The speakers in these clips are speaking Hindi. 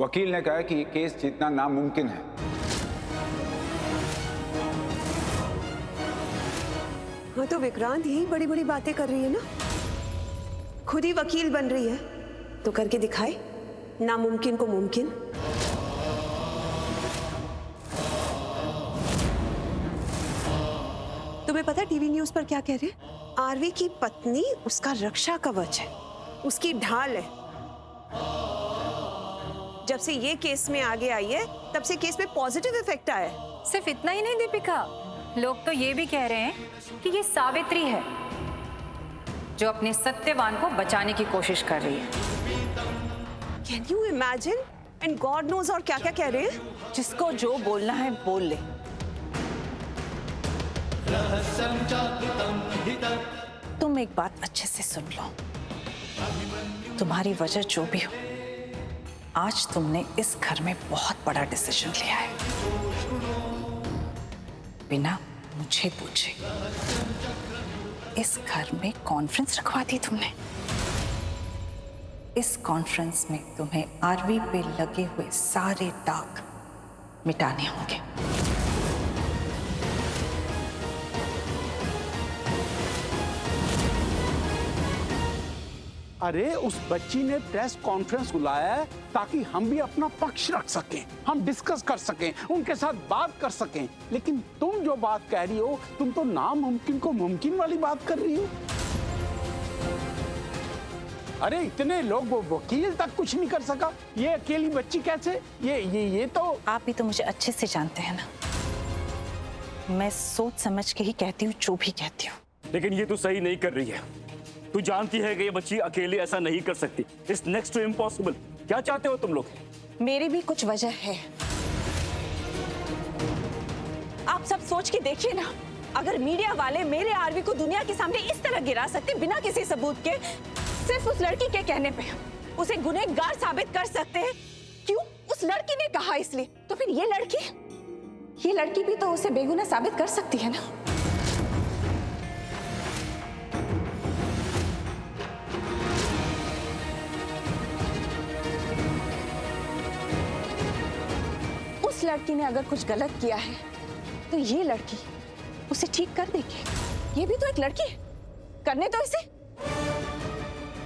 वकील ने कहा कि ये केस जीतना नामुमकिन है। हाँ तो विक्रांत यही बड़ी बड़ी बातें कर रही है ना, खुद ही वकील बन रही है, तो करके दिखाए नामुमकिन को मुमकिन। तुम्हें पता टीवी न्यूज़ पर क्या कह रहे हैं? आरवी की पत्नी उसका रक्षा कवच है, उसकी ढाल है। जब से ये केस में आगे आई है तब से केस में पॉजिटिव इफेक्ट आया है। सिर्फ इतना ही नहीं दीपिका, लोग तो ये भी कह रहे हैं कि ये सावित्री है जो अपने सत्यवान को बचाने की कोशिश कर रही है। Can you imagine? And God knows और क्या क्या कह रहे हैं। जिसको जो बोलना है बोल ले। तुम एक बात अच्छे से सुन लो, तुम्हारी वजह जो भी हो, आज तुमने इस घर में बहुत बड़ा डिसीजन लिया है, बिना मुझे पूछे। इस घर में कॉन्फ्रेंस रखवा दी तुमने। इस कॉन्फ्रेंस में तुम्हें आरवी पे लगे हुए सारे दाग मिटाने होंगे। अरे उस बच्ची ने प्रेस कॉन्फ्रेंस बुलाया है ताकि हम भी अपना पक्ष रख सकें, हम डिस्कस कर सकें, उनके साथ बात कर सकें। लेकिन तुम जो बात कह रही हो, तुम तो नामुमकिन को मुमकिन वाली बात कर रही हो। अरे इतने लोग, वो वकील तक कुछ नहीं कर सका, ये अकेली बच्ची कैसे? ये तो आप भी तो मुझे अच्छे से जानते हैं ना, मैं सोच समझ के ही कहती हूँ जो भी कहती हूँ। लेकिन ये तो सही नहीं कर रही है। तू जानती है कि ये बच्ची अकेले ऐसा नहीं कर सकती। It's next to impossible. क्या चाहते हो तुम लोग? मेरी भी कुछ वजह है। आप सब सोच के देखिए ना, अगर मीडिया वाले मेरे आरवी को दुनिया के सामने इस तरह गिरा सकते बिना किसी सबूत के, सिर्फ उस लड़की के कहने पे उसे गुनहगार साबित कर सकते हैं। क्यों? उस लड़की ने कहा इसलिए। तो फिर ये लड़की भी तो उसे बेगुनाह साबित कर सकती है ना। उस लड़की ने अगर कुछ गलत किया है तो ये लड़की उसे ठीक कर देगी। ये भी तो एक लड़की है, करने तो इसे।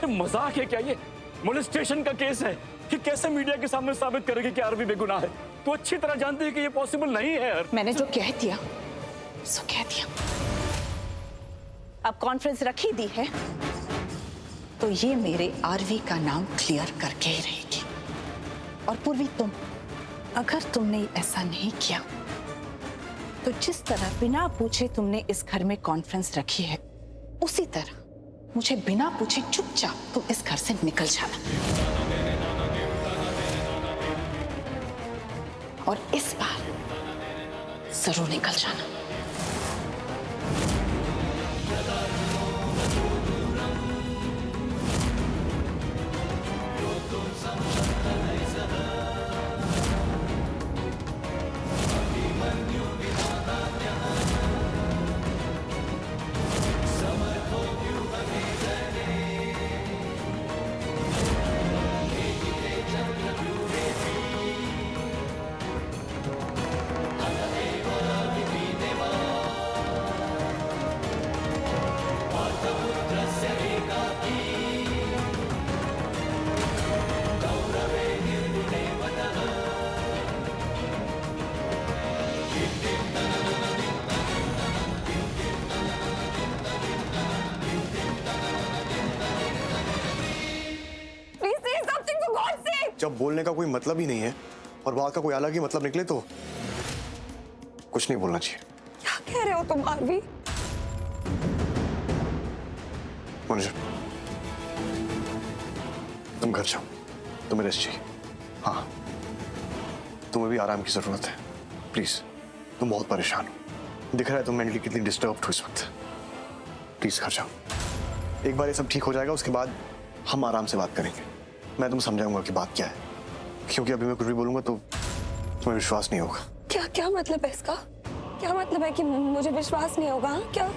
मजाक है क्या? ये मोलेस्टेशन का केस है। कि कैसे मीडिया के सामने साबित करेगी कि आरवी बेगुनाह है? तो अच्छी तरह जानती है कि ये पॉसिबल नहीं है यार। मैंने जो कह दिया सो कह दिया। अब कॉन्फ्रेंस रखी दी है तो ये मेरे आरवी का नाम क्लियर करके ही रहेगी। और पूर्वी, तुम अगर तुमने ऐसा नहीं किया तो जिस तरह बिना पूछे तुमने इस घर में कॉन्फ्रेंस रखी है, उसी तरह मुझे बिना पूछे चुपचाप तुम इस घर से निकल जाना। और इस बार जरूर निकल जाना। जब बोलने का कोई मतलब ही नहीं है और बात का कोई अलग ही मतलब निकले तो कुछ नहीं बोलना चाहिए। क्या कह रहे हो तुम आरवी? मनुष्य, तुम घर जाओ, तुम्हें रेस्ट चाहिए। हाँ, तुम्हें भी आराम की जरूरत है। प्लीज, तुम बहुत परेशान हो, दिख रहा है तुम मेंटली कितनी डिस्टर्ब हो इस वक्त। प्लीज घर जाओ, एक बार ये सब ठीक हो जाएगा, उसके बाद हम आराम से बात करेंगे। मैं तुम्हें समझाऊंगा कि बात क्या है, क्योंकि अभी मैं कुछ भी बोलूंगा तो तुम्हें विश्वास नहीं होगा। क्या मतलब है इसका? क्या मतलब है कि मुझे विश्वास नहीं होगा? क्या?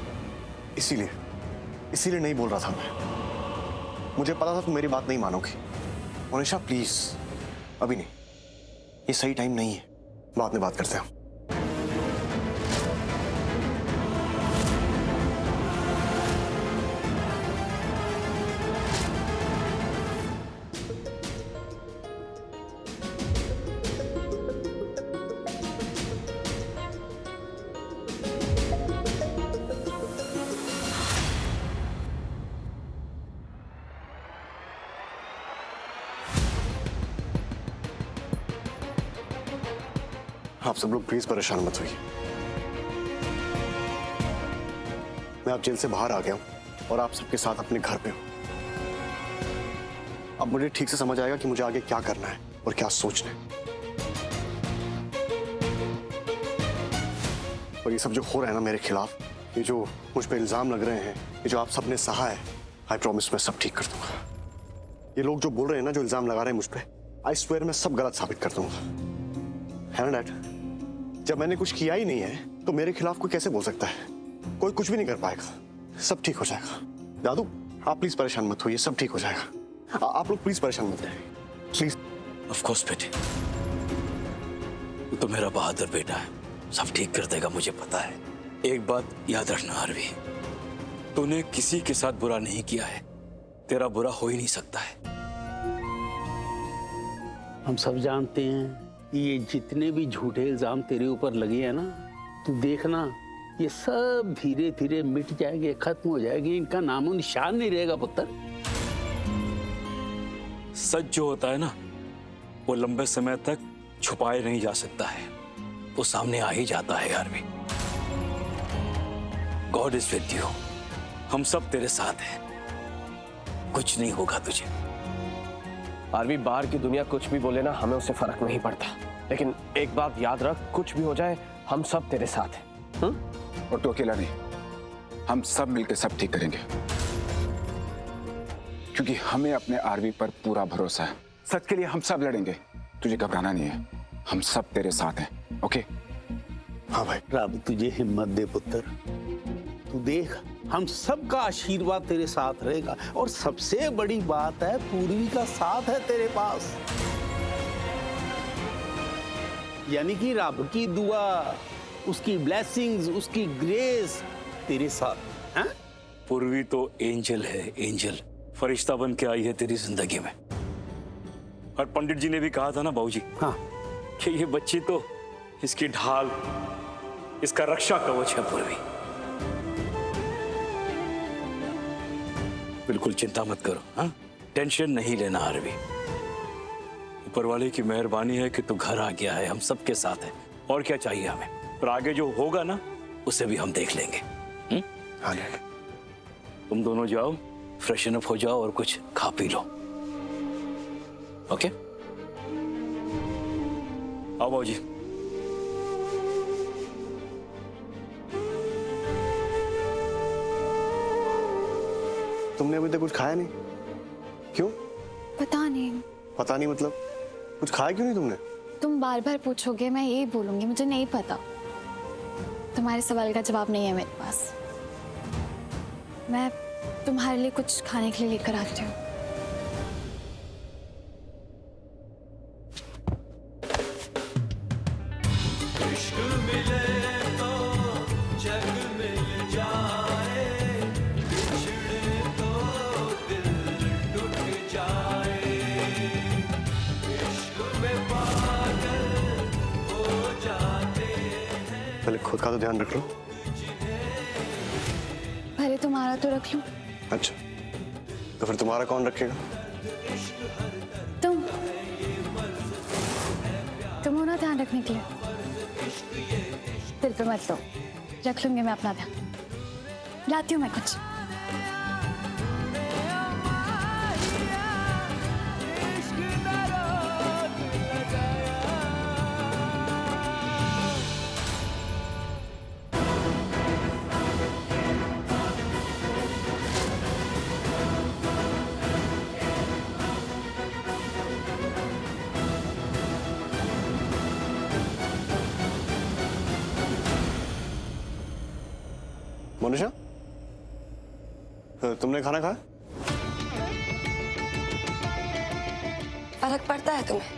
इसीलिए नहीं बोल रहा था मैं। मुझे पता था तुम मेरी बात नहीं मानोगी। मोनिशा प्लीज, अभी नहीं, ये सही टाइम नहीं है, बाद में बात करते हैं। आप सब लोग प्लीज परेशान मत होइए। मैं अब जेल से बाहर आ गया हूं और आप सबके साथ अपने घर पे हूं। अब मुझे ठीक से समझ आएगा कि मुझे आगे क्या करना है और क्या सोचना है। और ये सब जो हो रहा है ना मेरे खिलाफ, ये जो मुझ पे इल्जाम लग रहे हैं, ये जो आप सबने सहा है, आई प्रॉमिस मैं सब ठीक कर दूंगा। ये लोग जो बोल रहे हैं ना, जो इल्जाम लगा रहे हैं मुझ पे, आई स्वेयर मैं सब गलत साबित कर दूंगा। है ना डैड? जब मैंने कुछ किया ही नहीं है तो मेरे खिलाफ कोई कैसे बोल सकता है? कोई कुछ भी नहीं कर पाएगा। सब ठीक हो जाएगा। दादू आप प्लीज परेशान मत होइए, सब ठीक हो जाएगा। आप लोग प्लीज परेशान मत रहिए, प्लीज। ऑफ कोर्स बेटे, तू तो मेरा बहादुर बेटा है, सब ठीक कर देगा, मुझे पता है। एक बात याद रखना आरवी, तूने किसी के साथ बुरा नहीं किया है, तेरा बुरा हो ही नहीं सकता है। हम सब जानते हैं ये जितने भी झूठे इल्जाम तेरे ऊपर लगे हैं ना, तू देखना ये सब धीरे धीरे मिट जाएंगे, खत्म हो जाएंगे, इनका नामो निशान नहीं रहेगा पुत्र। सच जो होता है ना, वो लंबे समय तक छुपाए नहीं जा सकता है, वो सामने आ ही जाता है यार भी। गॉड इज विद यू, हम सब तेरे साथ हैं, कुछ नहीं होगा तुझे। आरवी, बाहर की दुनिया कुछ भी बोले ना, हमें उससे फर्क नहीं पड़ता, लेकिन एक बात याद रख, कुछ भी हो जाए हम सब तेरे साथ हैं। और तो अकेला नहीं, हम सब मिलकर सब ठीक करेंगे, क्योंकि हमें अपने आरवी पर पूरा भरोसा है। सच के लिए हम सब लड़ेंगे, तुझे घबराना नहीं है, हम सब तेरे साथ हैं। ओके? हाँ भाई। रब तुझे हिम्मत दे पुत्र, तू देख हम सबका आशीर्वाद तेरे साथ रहेगा, और सबसे बड़ी बात है पूर्वी का साथ है तेरे पास, यानी कि रब की दुआ, उसकी ब्लेसिंग्स, उसकी ग्रेस तेरे साथ है। पूर्वी तो एंजल है, एंजल, फरिश्ता बन के आई है तेरी जिंदगी में। और पंडित जी ने भी कहा था ना बाबूजी, हाँ, कि ये बच्ची तो इसकी ढाल, इसका रक्षा कवच है पूर्वी। बिल्कुल चिंता मत करो, हाँ? टेंशन नहीं लेना आरवी, ऊपर वाले की मेहरबानी है कि तू घर आ गया है, हम सबके साथ हैं, और क्या चाहिए हमें। पर आगे जो होगा ना, उसे भी हम देख लेंगे। हाँ, तुम दोनों जाओ, फ्रेशन अप हो जाओ और कुछ खा पी लो। ओके? आओ बाबूजी। तुमने अभी तक कुछ खाया नहीं? क्यों? पता नहीं। पता नहीं मतलब कुछ खाया क्यों नहीं तुमने? तुम बार बार पूछोगे, मैं यही बोलूंगी मुझे नहीं पता। तुम्हारे सवाल का जवाब नहीं है मेरे पास। मैं तुम्हारे लिए कुछ खाने के लिए लेकर आती हूँ। पहले खुद का तो ध्यान रख लो। पहले तुम्हारा तो रख लूं। अच्छा, तो फिर तुम्हारा कौन रखेगा? तुम हो ना ध्यान रखने के लिए। दिल पे मत लो, रख लूंगी मैं अपना ध्यान। लाती हूँ मैं कुछ। मोनिशा, तुमने खाना खाया? फर्क पड़ता है तुम्हें?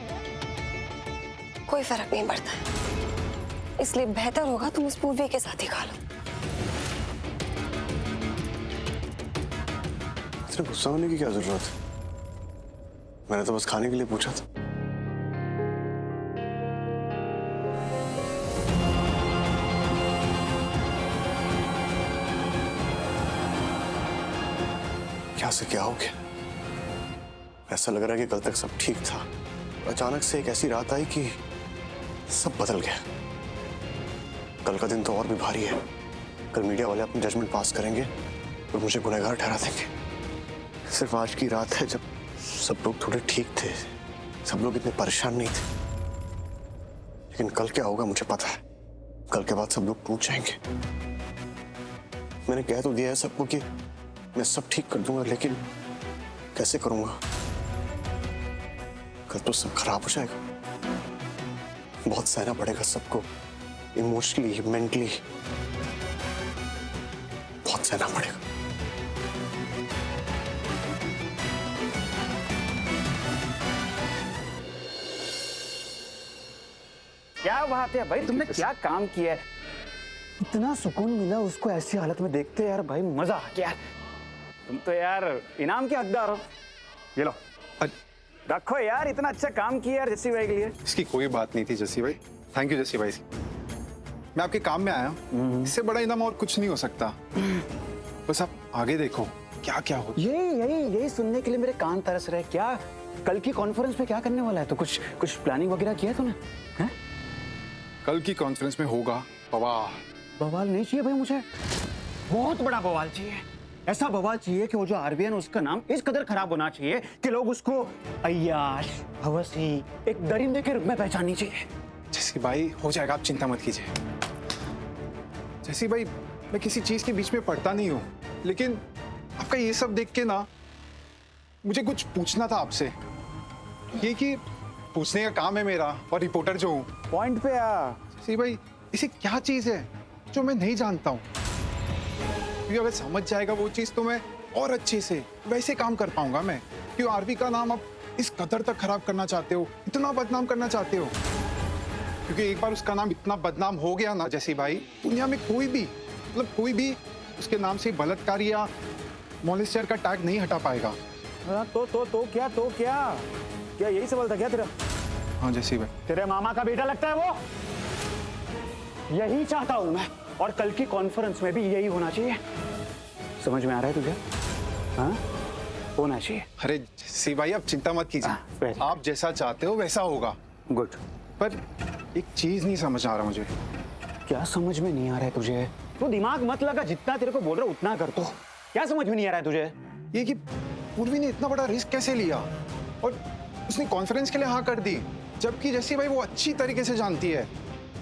कोई फर्क नहीं पड़ता है, इसलिए बेहतर होगा तुम उस पूर्वी के साथ ही खा लो। इतना गुस्सा होने की क्या जरूरत है? मैंने तो बस खाने के लिए पूछा था। क्या से क्या हो गया? ऐसा लग रहा है कि कल तक सब ठीक था, अचानक से एक ऐसी रात आई कि सब बदल गया। कल का दिन तो और भी भारी है। कल मीडिया वाले अपनी जजमेंट पास करेंगे और मुझे गुनहगार ठहरा देंगे। सिर्फ आज की रात है जब सब लोग थोड़े ठीक थे, सब लोग इतने परेशान नहीं थे। लेकिन कल क्या होगा मुझे पता है। कल के बाद सब लोग टूट जाएंगे। मैंने कह तो दिया है सबको कि मैं सब ठीक कर दूंगा, लेकिन कैसे करूंगा? कल तो सब खराब हो जाएगा। बहुत सहना पड़ेगा सबको, इमोशनली, मेंटली बहुत सहना पड़ेगा। क्या बात है भाई, तुमने क्या काम किया है? इतना सुकून मिला उसको ऐसी हालत में देखते यार, भाई मजा आ गया। तुम तो यार इनाम के हकदार हो। ये लो रखो यार, इतना अच्छा काम किया यार जस्सी भाई के लिए। इसकी कोई बात नहीं थी जस्सी भाई, थैंक यू जस्सी भाई। मैं आपके काम में आया हूँ, इससे बड़ा इनाम और कुछ नहीं हो सकता। बस आप आगे देखो क्या क्या हो। यही सुनने के लिए मेरे कान तरस रहे। क्या कल की कॉन्फ्रेंस में क्या करने वाला है? तो कुछ प्लानिंग वगैरह किया तूने? हैं? कल की कॉन्फ्रेंस में होगा बवाल। बवाल नहीं चाहिए भाई मुझे, बहुत बड़ा बवाल चाहिए। ऐसा बवाल चाहिए कि वो जो आरवी है उसका नाम इस कदर खराब होना चाहिए कि लोग उसको अय्याश, हवसी, एक दरिंदे के रूप में पहचाननी चाहिए। जस्सी भाई हो जाएगा, आप चिंता मत कीजिए। जस्सी भाई मैं किसी चीज के बीच में पड़ता नहीं हूँ, लेकिन आपका ये सब देख के ना मुझे कुछ पूछना था आपसे। ये कि पूछने का काम है मेरा, और रिपोर्टर जो हूँ। पॉइंट पे आ। जस्सी भाई इसे क्या चीज है जो मैं नहीं जानता हूँ? क्योंकि अगर समझ जाएगा वो चीज तो मैं और अच्छे से वैसे काम कर पाऊंगा मैं। क्यों आरवी का नाम आप इस कदर तक खराब करना चाहते हो, इतना बदनाम करना चाहते हो? क्योंकि एक बार उसका नाम इतना बदनाम हो गया ना जैसी भाई, दुनिया में कोई भी कोई भी उसके नाम से बलात्कार या मॉलेस्टर का टैग नहीं हटा पाएगा। तो क्या यही सवाल था क्या तेरा? हाँ जैसी भाई। तेरे मामा का बेटा लगता है वो? यही चाहता हूं मैं, और कल की कॉन्फ्रेंस में भी यही होना चाहिए। समझ में आ रहा है तुझे? हाँ होना चाहिए। अरे जैसी भाई आप चिंता मत कीजिए, आप जैसा चाहते हो वैसा होगा। गुड। पर एक चीज नहीं समझ आ रहा मुझे। क्या समझ में नहीं आ रहा है तुझे? तो दिमाग मत लगा, जितना तेरे को बोल रहा हूं उतना कर। तो क्या समझ में नहीं आ रहा है तुझे? ये कि पूर्वी ने इतना बड़ा रिस्क कैसे लिया और उसने कॉन्फ्रेंस के लिए हाँ कर दी, जबकि जैसी भाई वो अच्छी तरीके से जानती है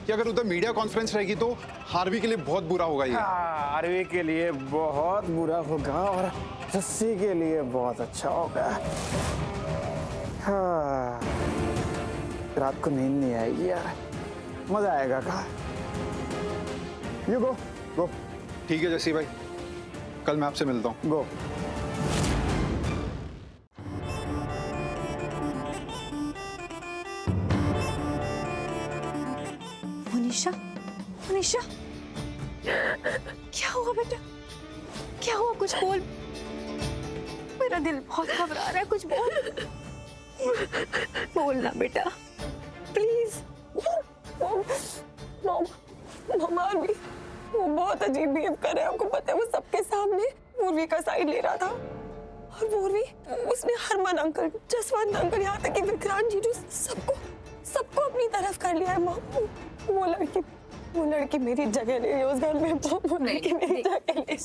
कि अगर उधर मीडिया कॉन्फ्रेंस रहेगी तो आरवी के लिए बहुत बुरा होगा। ये आरवी के लिए बहुत बुरा होगा और जस्सी के लिए बहुत अच्छा होगा। हाँ, रात को नींद नहीं आएगी यार, मजा आएगा। कहा यू गो। ठीक है जस्सी भाई, कल मैं आपसे मिलता हूँ। गो। मुनीशा क्या हुआ बेटा? क्या हुआ? कुछ बोल, मेरा दिल बहुत घबरा रहा है। कुछ बोलना बेटा प्लीज। मम्मा भी वो बहुत अजीब बिहेव कर रहा है, आपको पता है? वो सबके सामने पूर्वी का साइड ले रहा था, और पूर्वी उसने हरमन अंकल, जसवंत अंकल, यहाँ तक कि विक्रांत जी, जो सबको अपनी तरफ कर लिया है। वो लड़की मेरी जगह ले रही है उस घर में। वो लड़की मेरी जगह ले।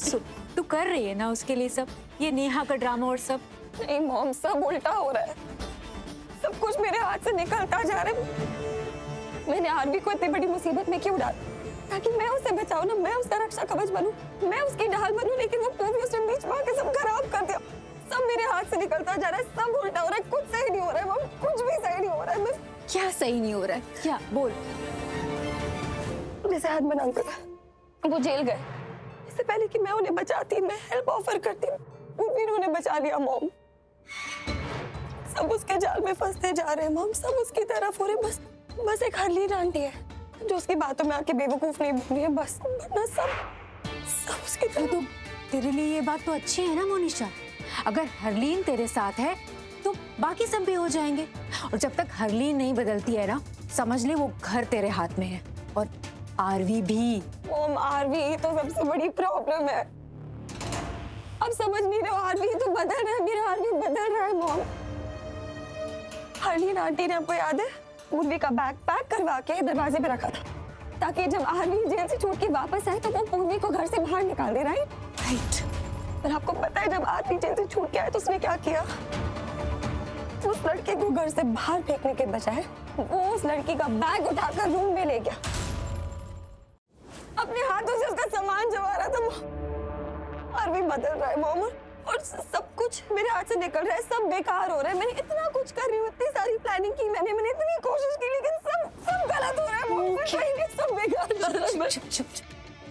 तू कर रही है ना उसके लिए सब, ये नेहा का ड्रामा और सब? नहीं मॉम, सब उल्टा हो रहा है। सब कुछ मेरे हाथ से निकलता जा रहा है। मैंने आरवी को इतनी बड़ी मुसीबत में क्यों डाला? ताकि मैं उसे बचाऊं ना, मैं उसका रक्षा कवच बनूं, मैं उसकी ढाल बनूं। लेकिन वो पूर्वी उसने बीच में आके सब खराब कर दिया। सब मेरे हाथ से निकलता जा रहा है, सब उल्टा हो रहा है, कुछ सही नहीं हो रहा है मॉम, कुछ भी सही नहीं हो रहा है। क्या सही नहीं हो रहा है? क्या बोल। जैसे हरमन अंकल वो जेल गए, इससे पहले कि मैं उन्हें बचाती, मैं हेल्प ऑफर करती, पूर्वी ने उन्हें बचा लिया मॉम। सब उसके जाल में फंसते जा रहे हैं मॉम, सब उसकी तरफ हो रहे। बस एक हरलीन आंटी है जो उसकी बातों में आके बेवकूफ नहीं बन रही है, बस। वरना सब उसकी तो तेरे लिए ये बात तो अच्छी है ना मोनिशा। अगर हरलीन तेरे साथ है तो बाकी सब भी हो जाएंगे, और जब तक हरलीन नहीं बदलती है ना, समझ ले वो घर तेरे हाथ में है, और आरवी भी। मॉम, आरवी तो सबसे बड़ी प्रॉब्लम है। अब समझ नहीं रहे हो, आरवी तो बदल रहा है, मेरा आरवी बदल रहा है मॉम। हरलीन आंटी ने आपको याद है पूर्वी का बैग पैक करवा के दरवाजे पे रखा था, ताकि जब आरवी जेल से छूट के वापस आए तो वो पूर्वी को घर से बाहर निकाल दे, राइट। पर आपको पता है जब आरवी जेल से छूट के आए तो उसने क्या किया? उस लड़के को घर से बाहर फेंकने के बजाय वो उस लड़की का बैग उठाकर रूम में ले गया, अपने हाथों से उसका सामान जमा रहा था। आरवी बदल रहा है मॉम, और सब कुछ मेरे हाथ से निकल रहा है, सब बेकार हो रहा है। मैंने इतना कुछ कर रही हूँ, इतनी सारी प्लानिंग की मैंने इतनी कोशिश की, लेकिन सब गलत हो रहा है मॉम। सब बेकार जा रहा है। चुप।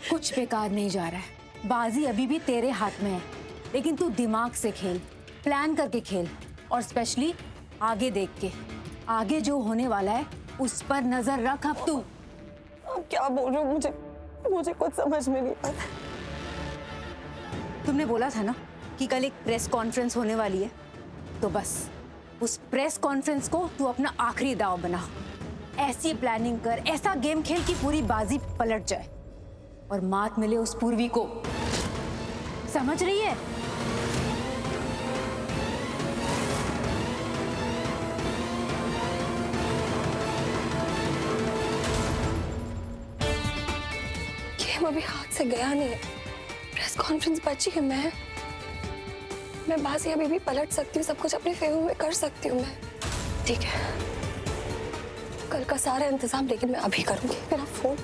कुछ बेकार नहीं जा रहा है, बाजी अभी भी तेरे हाथ में है, लेकिन तू दिमाग से खेल, प्लान करके खेल, और स्पेशली आगे देख के। आगे जो होने वाला है उस पर नजर रख। अब तू अब क्या बोल रहे हो? मुझे कुछ समझ में नहीं आ रहा। तुमने बोला था ना कि कल एक प्रेस कॉन्फ्रेंस होने वाली है, तो बस उस प्रेस कॉन्फ्रेंस को तू अपना आखिरी दांव बना। ऐसी प्लानिंग कर, ऐसा गेम खेल कि पूरी बाजी पलट जाए और मात मिले उस पूर्वी को। समझ रही है? गेम अभी हाथ से गया नहीं है, प्रेस कॉन्फ्रेंस बची है। मैं बाजी अभी भी पलट सकती हूँ, सब कुछ अपने फेवर में कर सकती हूँ मैं। ठीक है, कल का सारा इंतजाम लेकिन मैं अभी करूंगी। मेरा फोन।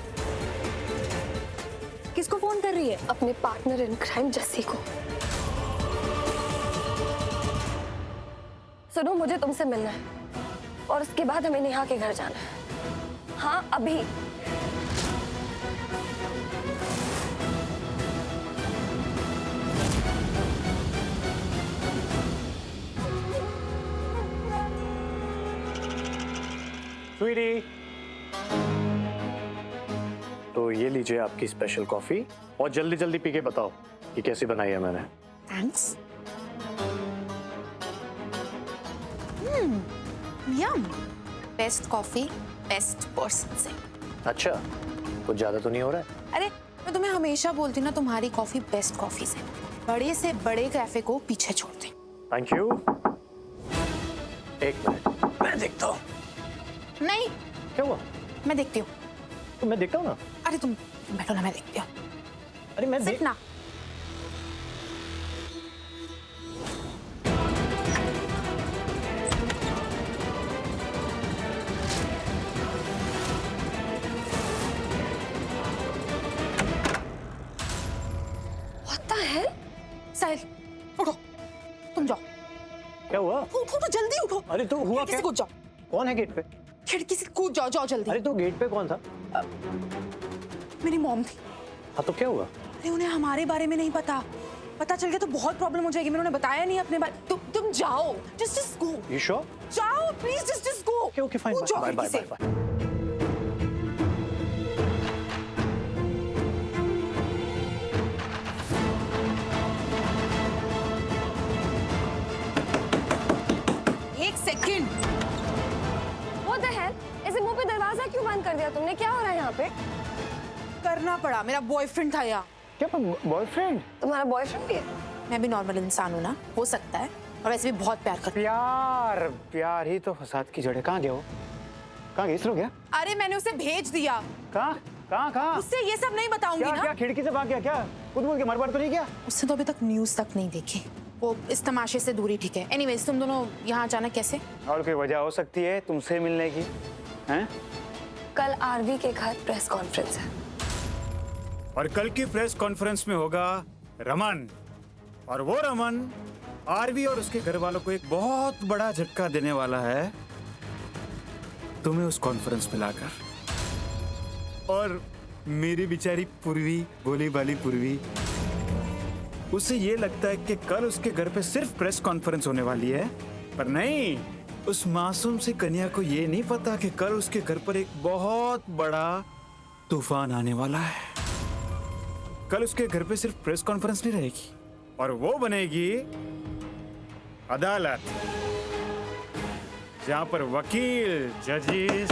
किसको फोन कर रही है? अपने पार्टनर इन क्राइम जस्सी को। सुनो, मुझे तुमसे मिलना है और उसके बाद हमें नेहा के घर जाना है। हाँ, अभी। स्वीटी, तो ये लीजिए आपकी स्पेशल कॉफी, और जल्दी जल्दी पी के बताओ कि कैसी बनाई है मैंने। थैंक्स। यम। बेस्ट कॉफी बेस्ट पर्सन से। अच्छा, कुछ ज्यादा तो नहीं हो रहा है? अरे मैं तुम्हें हमेशा बोलती हूँ ना, तुम्हारी कॉफी बेस्ट कॉफी से। बड़े से बड़े कैफे को पीछे छोड़ दे। Thank you. एक मिनट, मैं देखता हूँ। नहीं। क्या हुआ? मैं देखती हूँ। तो मैं देखता हूँ ना। अरे तुम बैठो ना, मैं देखती हूँ। अरे मैं ना। What the hell? साहिल, उठो, तुम जाओ। क्या हुआ? उठो तो जल्दी उठो। अरे तो हुआ क्या? कूद जाओ। कौन है गेट पे? खिड़की से कूद जाओ, जाओ जल्दी। अरे तो गेट पे कौन था? मेरी मॉम थी। हाँ तो क्या हुआ? अरे उन्हें हमारे बारे में नहीं पता चल गया तो बहुत प्रॉब्लम हो जाएगी। मैंने उन्हें बताया नहीं अपने बारे। तुम जाओ, जस्ट गो। You sure? जाओ please, just go. Okay, fine. Bye, bye, bye, bye. एक सेकंड। What the hell? ऐसे मुंह पे दरवाजा क्यों बंद कर दिया तुमने? क्या हो रहा है यहाँ पे? करना पड़ा, मेरा बॉयफ्रेंड था यहाँ। क्या बॉयफ्रेंड? तुम्हारा बॉयफ्रेंड भी है? मैं भी नॉर्मल इंसान हूँ ना, हो सकता है। और वैसे भी बहुत प्यार करती प्यार प्यार ही तो फसाद की जड़ है। कहाँ गया वो? कहाँ गया? इस लोग गया? हूँ। अरे मैंने उसे भेज दिया। कहाँ? उससे ये सब नहीं बताऊंगी क्या ना। क्या खिड़की से भाग गया? क्या खुद बोल के मर तो नहीं गया? उसने तो अभी तक न्यूज तक नहीं देखी। वो इस तमाशे से दूरी ठीक है। एनीवेज, तुम दोनों यहाँ अचानक कैसे? और कोई वजह हो सकती है तुमसे मिलने की? हैं? कल आरवी के घर प्रेस कॉन्फ्रेंस है और कल की प्रेस कॉन्फ्रेंस में होगा रमन, और वो रमन आरवी और उसके घर वालों को एक बहुत बड़ा झटका देने वाला है तुम्हें उस कॉन्फ्रेंस पे लाकर। और मेरी बेचारी पूर्वी, भोली भाली पूर्वी, उसे ये लगता है कि कल उसके घर पे सिर्फ प्रेस कॉन्फ्रेंस होने वाली है, पर नहीं, उस मासूम सी कन्या को ये नहीं पता कि कल उसके घर पर एक बहुत बड़ा तूफान आने वाला है। कल उसके घर पे सिर्फ प्रेस कॉन्फ्रेंस नहीं रहेगी और वो बनेगी अदालत, जहां पर वकील, जजेस,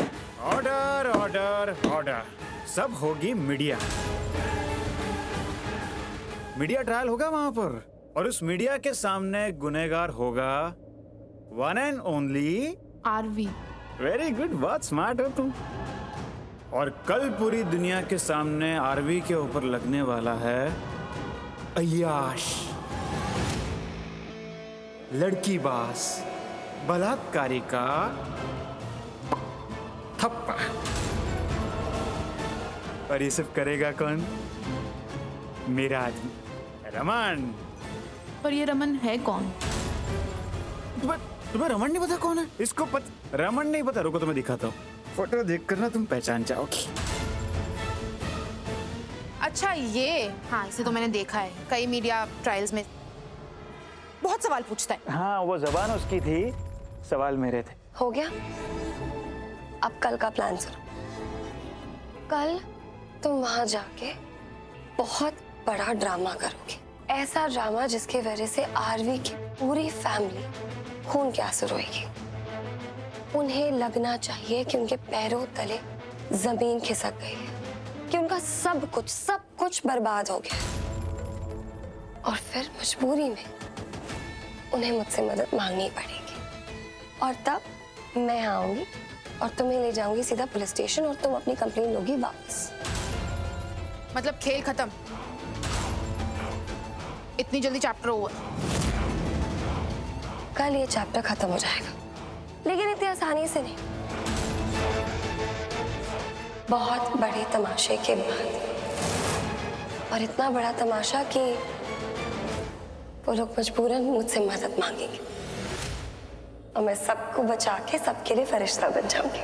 ऑर्डर ऑर्डर ऑर्डर, सब होगी मीडिया। मीडिया ट्रायल होगा वहां पर और उस मीडिया के सामने गुनहगार होगा one and only RV. Very good, बहुत स्मार्ट हो तुम। और कल पूरी दुनिया के सामने आरवी के ऊपर लगने वाला है अय्याश, लड़कीबाज, बलात्कारी का थप्पा। और ये सब करेगा कौन? मेरा आदमी रमन। पर ये रमन है कौन? तुम्हें रमन नहीं पता कौन है? इसको रमन नहीं पता? रुको तुम्हें दिखाता हूँ, फोटो देखकर ना तुम पहचान जाओगी। अच्छा ये, हाँ इसे तो मैंने देखा है कई मीडिया ट्रायल्स में, बहुत सवाल पूछता है। हाँ वो जबान उसकी थी, सवाल मेरे थे। हो गया? अब कल का प्लान सुनो। कल तुम वहां जाके बहुत बड़ा ड्रामा करोगे, ऐसा ड्रामा जिसकी वजह से आरवी की पूरी फैमिली खून के आंसू रोएगी। उन्हें लगना चाहिए कि उनके पैरों तले जमीन खिसक गई है, कि उनका सब कुछ बर्बाद हो गया। और फिर मजबूरी में उन्हें मुझसे मदद मांगनी पड़ेगी। और तब मैं आऊंगी और तुम्हें ले जाऊंगी सीधा पुलिस स्टेशन और तुम अपनी कंप्लेन लोगी वापस। मतलब खेल खत्म? इतनी जल्दी चैप्टर ओवर? कल ये चैप्टर खत्म हो जाएगा, लेकिन इतनी आसानी से नहीं। बहुत बड़े तमाशे के बाद, और इतना बड़ा तमाशा कि वो लोग मजबूरन मुझसे मदद मांगेंगे और मैं सबको बचा के सबके लिए फरिश्ता बन जाऊंगी।